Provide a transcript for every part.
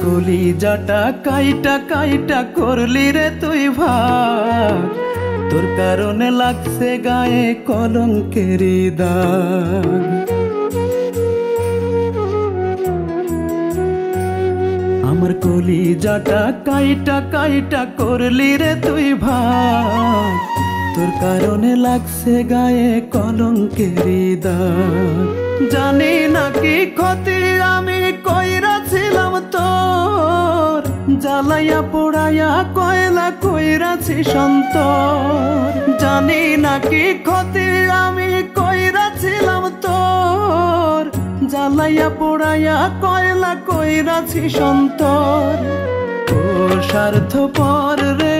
কলিজাটা কাইটা কাইটা করলি রে তুই ভাগ, তোর কারণে লাগছে গায়ে কলঙ্কেরি দাগ। আমার কলিজাটা কাইটা কাইটা করলি রে তুই ভাগ, তোর কারণে লাগছে গায়ে কলঙ্কেরি দাগ। জানি না কি ক্ষতি আমি কইরাছিলাম তোর, জ্বালাইয়া পোড়াইয়া কয়লা কইরাছি সন্তর। জানি না কি ক্ষতি আমি কইরাছিলাম তোর, জ্বালাইয়া পোড়াইয়া কয়লা কইরাছি সন্তর। ও স্বার্থপর রে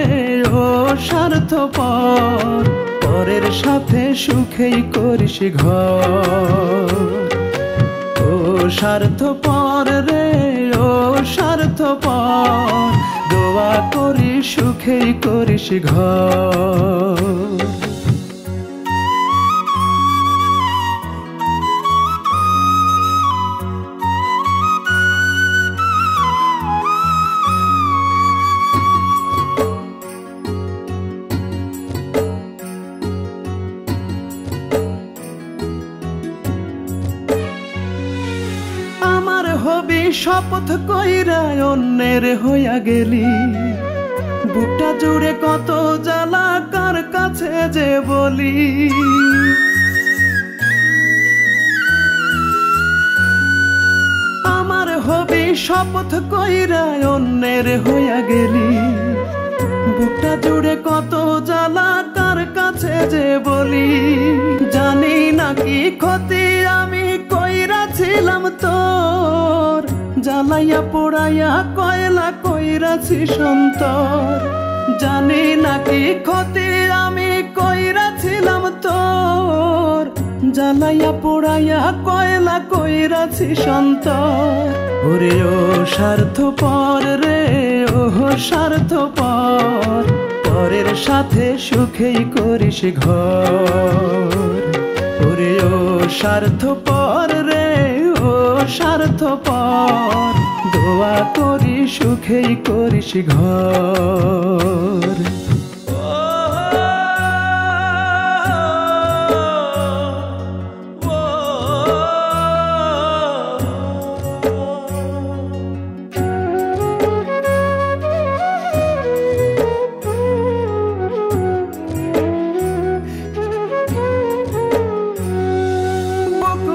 ও স্বার্থপর, পরের সাথে সুখেই করিস ঘর। ও স্বার্থপর রে ও স্বার্থপর, দোয়া করি সুখেই করিস ঘর। হবি শপথ কইরা অন্যের হইয়া গেলি, বুকটা জুড়ে কত জ্বালা কার কাছে যে বলি। আমার হবি শপথ কইরা অন্যের হইয়া গেলি, বুকটা জুড়ে কত জ্বালা কার কাছে যে বলি। জানি না কি ক্ষতি আমি কইরাছিলাম তোর, জ্বালাইয়া পোড়াইয়া কয়লা কইরাছি সন্তর। জানি না কি ক্ষতি আমি কইরাছিলাম তোর, জ্বালাইয়া পোড়াইয়া কয়লা কইরাছি সন্তর। ওরে ও স্বার্থপর রে ও স্বার্থপর, পরের সাথে সুখেই করিস ঘর। ওরে ও স্বার্থপর রে ও স্বার্থপর, দোয়া করি সুখেই করিস ঘর।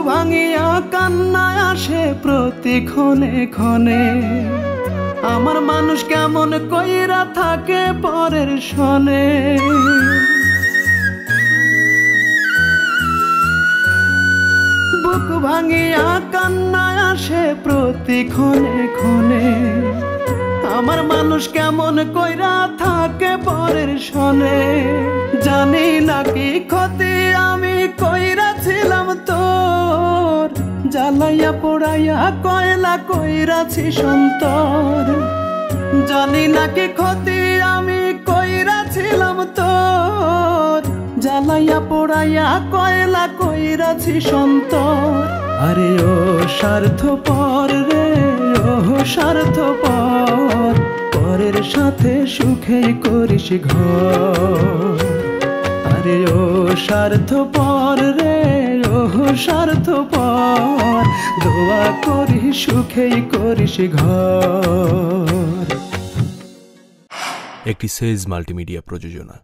ভাঙিয়া কান্নায় আসে প্রতি ক্ষণে ক্ষণে, আমার মানুষ কেমন কইরা থাকে পরের সনে। বুক ভাঙিয়া কান্নায় আসে প্রতি ক্ষণে ক্ষণে, আমার মানুষ কেমন কইরা থাকে পরের সনে। জানি না কি ক্ষতি আমি কইরাছিলাম তোর, জ্বালাইয়া পোড়াইয়া কয়লা কইরাছি সন্তর। জানি না কি ক্ষতি আমি কইরাছিলাম তোর, জ্বালাইয়া পোড়াইয়া কয়লা কইরাছি সন্তর। আরে ও স্বার্থপর রে ও স্বার্থপর, পরের সাথে সুখেই করিস ঘর। আরে ও স্বার্থপর রে ও স্বার্থপর, দোয়া করি সুখেই করিস ঘর। একটি সেজ মাল্টিমিডিয়া প্রযোজনা।